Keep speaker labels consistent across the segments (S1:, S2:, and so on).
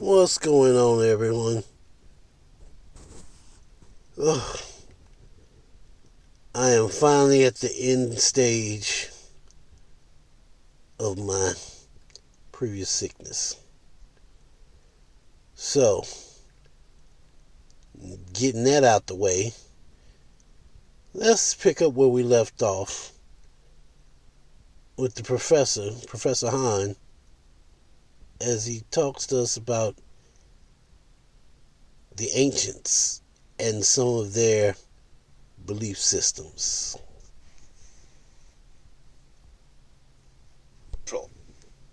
S1: What's going on, everyone? Ugh, I am finally at the end stage of my previous sickness. So, getting that out the way, let's pick up where we left off with the professor, Professor Hahn, as he talks to us about the ancients and some of their belief systems.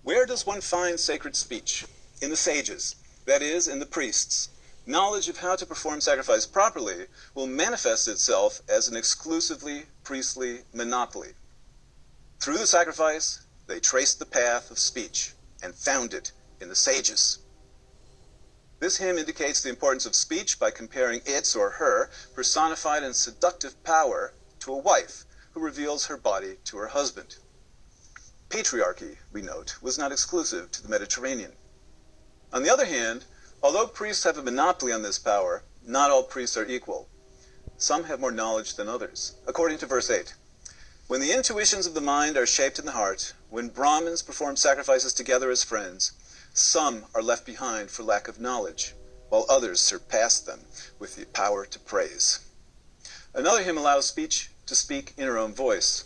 S2: Where does one find sacred speech? In the sages, that is, in the priests. Knowledge of how to perform sacrifice properly will manifest itself as an exclusively priestly monopoly. Through the sacrifice, they traced the path of speech and found it in the sages. This hymn indicates the importance of speech by comparing its or her personified and seductive power to a wife who reveals her body to her husband. Patriarchy, we note, was not exclusive to the Mediterranean. On the other hand, although priests have a monopoly on this power, not all priests are equal. Some have more knowledge than others. According to verse 8, when the intuitions of the mind are shaped in the heart, when Brahmins perform sacrifices together as friends, some are left behind for lack of knowledge, while others surpass them with the power to praise. Another hymn allows speech to speak in her own voice.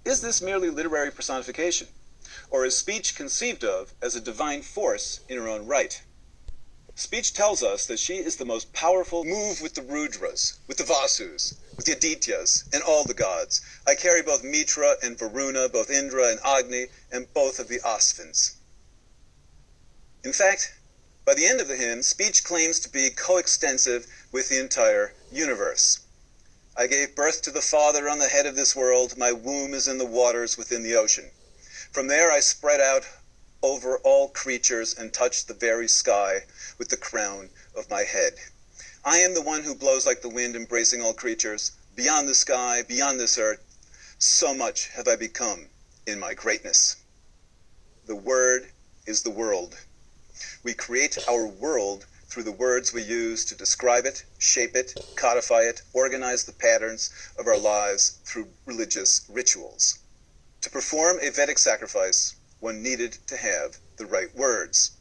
S2: Is this merely literary personification, or is speech conceived of as a divine force in her own right? Speech tells us that she is the most powerful. Move with the Rudras, with the Vasus, with the Adityas, and all the gods. I carry both Mitra and Varuna, both Indra and Agni, and both of the Asvins. In fact, by the end of the hymn, speech claims to be coextensive with the entire universe. I gave birth to the Father on the head of this world. My womb is in the waters within the ocean. From there I spread out over all creatures and touched the very sky with the crown of my head. I am the one who blows like the wind, embracing all creatures. Beyond the sky, beyond this earth, so much have I become in my greatness. The Word is the world. We create our world through the words we use to describe it, shape it, codify it, organize the patterns of our lives through religious rituals. To perform a Vedic sacrifice, one needed to have the right words.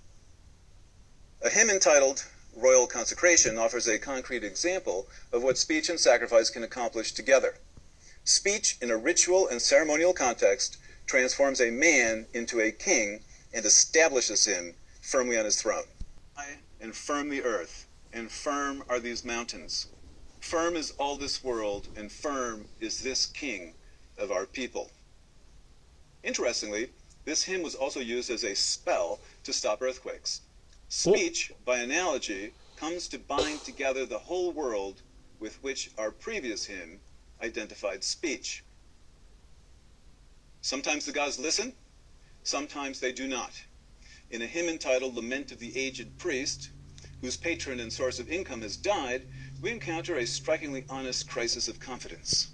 S2: A hymn entitled Royal Consecration offers a concrete example of what speech and sacrifice can accomplish together. Speech in a ritual and ceremonial context transforms a man into a king and establishes him firmly on his throne. High and firm the earth, and firm are these mountains. Firm is all this world, and firm is this king of our people. Interestingly, this hymn was also used as a spell to stop earthquakes. Speech, by analogy, comes to bind together the whole world with which our previous hymn identified speech. Sometimes the gods listen, sometimes they do not. In a hymn entitled Lament of the Aged Priest, whose patron and source of income has died, we encounter a strikingly honest crisis of confidence.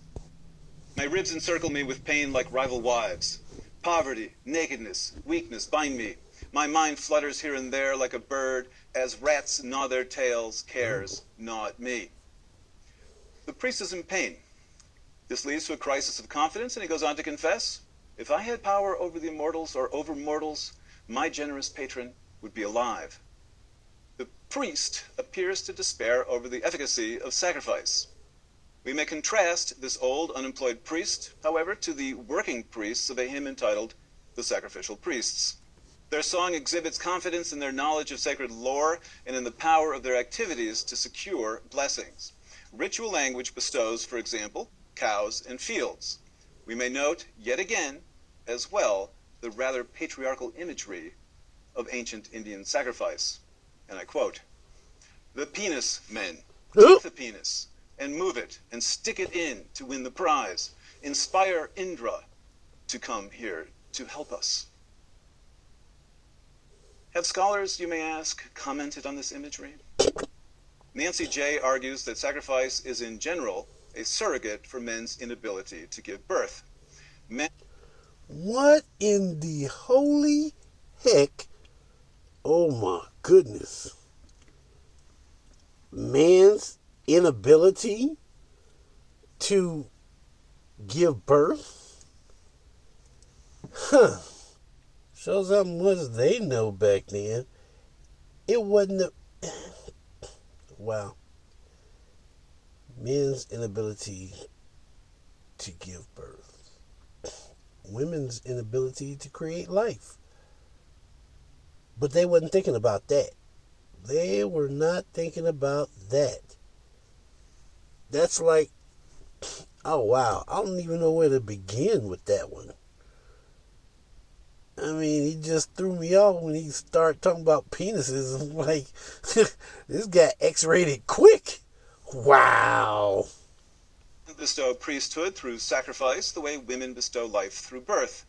S2: My ribs encircle me with pain like rival wives. Poverty, nakedness, weakness bind me. My mind flutters here and there like a bird, as rats gnaw their tails, cares gnaw at me. The priest is in pain. This leads to a crisis of confidence, and he goes on to confess, if I had power over the immortals or over mortals, my generous patron would be alive. The priest appears to despair over the efficacy of sacrifice. We may contrast this old, unemployed priest, however, to the working priests of a hymn entitled The Sacrificial Priests. Their song exhibits confidence in their knowledge of sacred lore and in the power of their activities to secure blessings. Ritual language bestows, for example, cows and fields. We may note, yet again, as well, the rather patriarchal imagery of ancient Indian sacrifice. And I quote, the penis men, take the penis and move it and stick it in to win the prize. Inspire Indra to come here to help us. Have scholars, you may ask, commented on this imagery? Nancy J. argues that sacrifice is in general a surrogate for men's inability to give birth.
S1: What in the holy heck Oh my goodness. Man's inability to give birth? Huh. Shows how much they know back then. It wasn't a... Wow. Men's inability to give birth. Women's inability to create life. But they wasn't thinking about that. They were not thinking about that. That's like, oh wow, I don't even know where to begin with that one. I mean, he just threw me off when he started talking about penises. I'm like, this got X-rated quick. Wow.
S2: Bestow priesthood through sacrifice the way women bestow life through birth.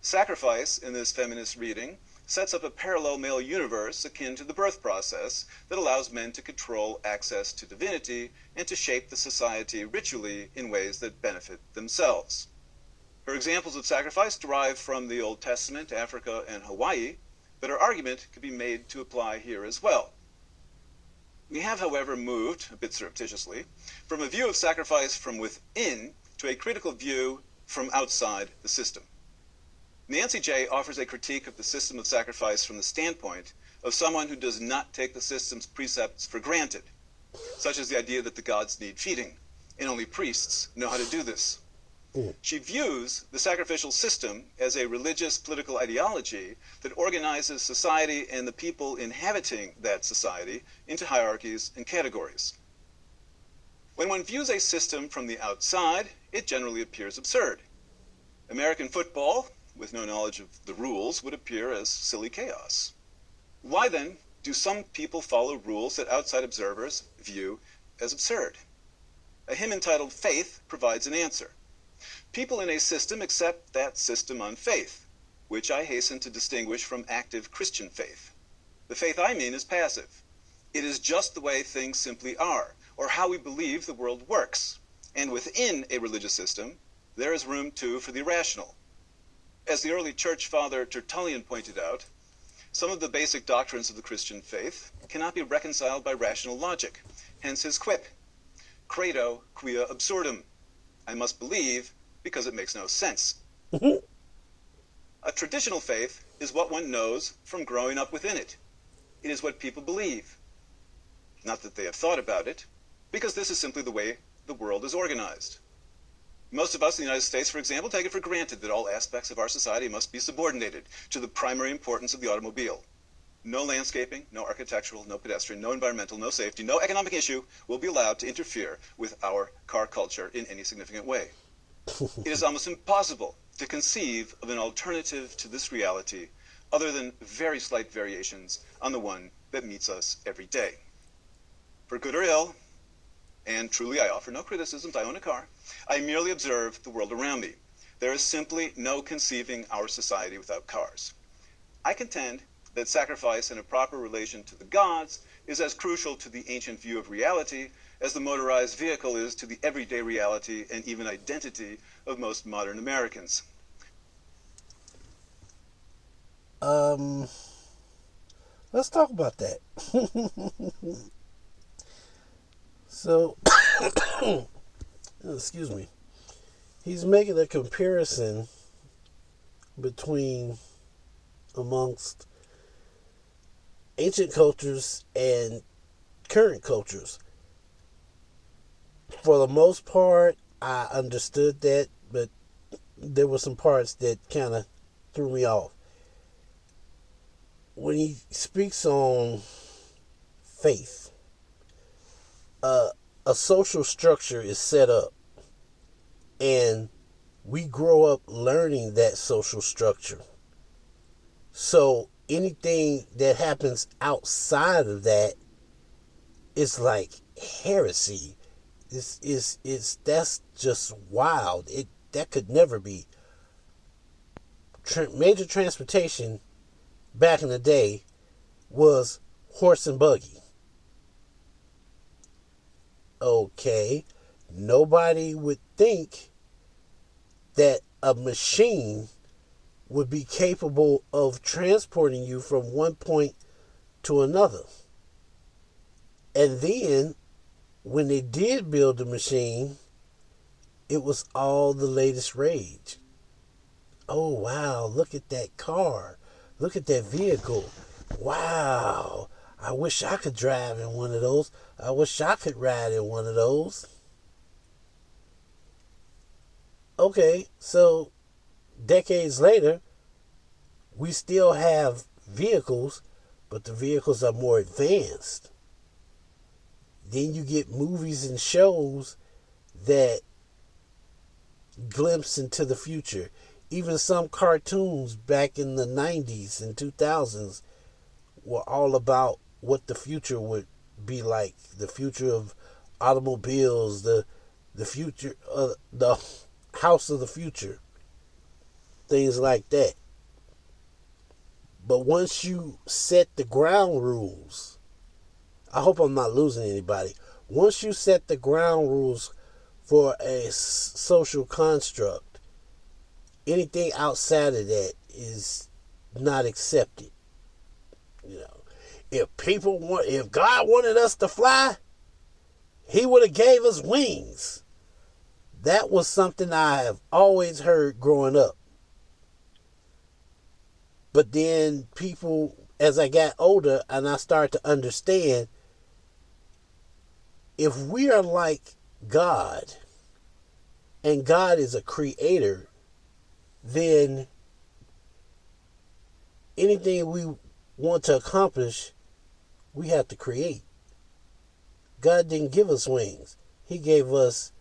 S2: Sacrifice, in this feminist reading, sets up a parallel male universe akin to the birth process that allows men to control access to divinity and to shape the society ritually in ways that benefit themselves. Her examples of sacrifice derive from the Old Testament, Africa, and Hawaii, but her argument could be made to apply here as well. We have, however, moved, a bit surreptitiously, from a view of sacrifice from within to a critical view from outside the system. Nancy J. offers a critique of the system of sacrifice from the standpoint of someone who does not take the system's precepts for granted, such as the idea that the gods need feeding, and only priests know how to do this. She views the sacrificial system as a religious political ideology that organizes society and the people inhabiting that society into hierarchies and categories. When one views a system from the outside, it generally appears absurd. American football, with no knowledge of the rules, would appear as silly chaos. Why then do some people follow rules that outside observers view as absurd? A hymn entitled Faith provides an answer. People in a system accept that system on faith, which I hasten to distinguish from active Christian faith. The faith I mean is passive. It is just the way things simply are, or how we believe the world works. And within a religious system, there is room too for the irrational. As the early church father Tertullian pointed out, some of the basic doctrines of the Christian faith cannot be reconciled by rational logic, hence his quip, credo quia absurdum, I must believe because it makes no sense. A traditional faith is what one knows from growing up within it. It is what people believe. Not that they have thought about it, because this is simply the way the world is organized. Most of us in the United States, for example, take it for granted that all aspects of our society must be subordinated to the primary importance of the automobile. No landscaping, no architectural, no pedestrian, no environmental, no safety, no economic issue will be allowed to interfere with our car culture in any significant way. It is almost impossible to conceive of an alternative to this reality other than very slight variations on the one that meets us every day. For good or ill, and truly I offer no criticisms, I own a car, I merely observe the world around me. There is simply no conceiving our society without cars. I contend that sacrifice in a proper relation to the gods is as crucial to the ancient view of reality as the motorized vehicle is to the everyday reality and even identity of most modern Americans.
S1: Let's talk about that. So, excuse me. He's making a comparison between amongst ancient cultures and current cultures. For the most part, I understood that, but there were some parts that kind of threw me off. When he speaks on faith, a social structure is set up, and we grow up learning that social structure. So anything that happens outside of that is like heresy. That's just wild. That could never be. Major transportation back in the day was horse and buggy. Okay, nobody would think that a machine would be capable of transporting you from one point to another. And then, when they did build the machine, it was all the latest rage. Oh, wow, look at that car. Look at that vehicle. Wow, I wish I could drive in one of those. I wish I could ride in one of those. Okay, so decades later, we still have vehicles, but the vehicles are more advanced. Then you get movies and shows that glimpse into the future. Even some cartoons back in the 90s and 2000s were all about what the future would be like. The future of automobiles, the future of the house of the future. Things like that. But once you set the ground rules, I hope I'm not losing anybody. Once you set the ground rules for a social construct, anything outside of that is not accepted. You know, if God wanted us to fly, He would have gave us wings. That was something I have always heard growing up. But then people, as I got older and I started to understand, if we are like God, and God is a creator, then anything we want to accomplish, we have to create. God didn't give us wings. He gave us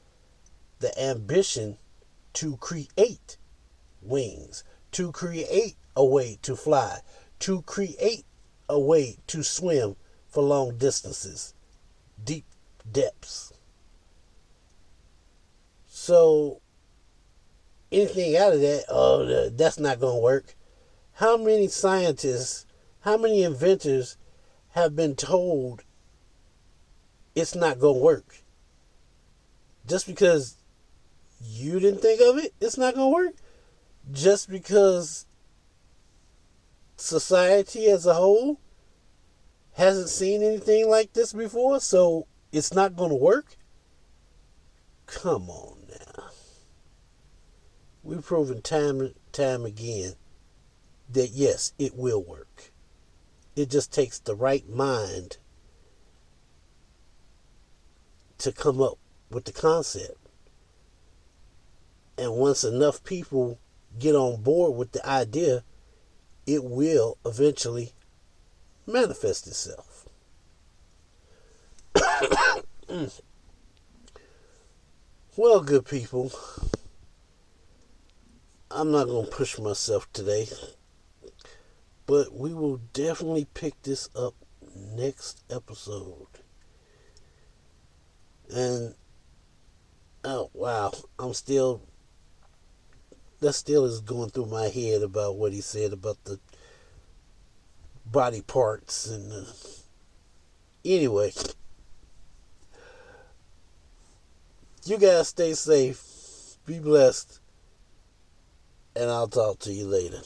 S1: the ambition to create wings, to create a way to fly, to create a way to swim for long distances, deep depths. So anything out of that, that's not going to work. How many scientists, how many inventors have been told it's not going to work? Just because you didn't think of it, it's not going to work? Just because society as a whole hasn't seen anything like this before, so it's not going to work? Come on now. We've proven time and time again that yes, it will work. It just takes the right mind to come up with the concept. And once enough people get on board with the idea, it will eventually manifest itself. Well, good people, I'm not going to push myself today, but we will definitely pick this up next episode. And, oh wow, that still is going through my head about what he said about the body parts and anyway, you guys stay safe, be blessed, and I'll talk to you later.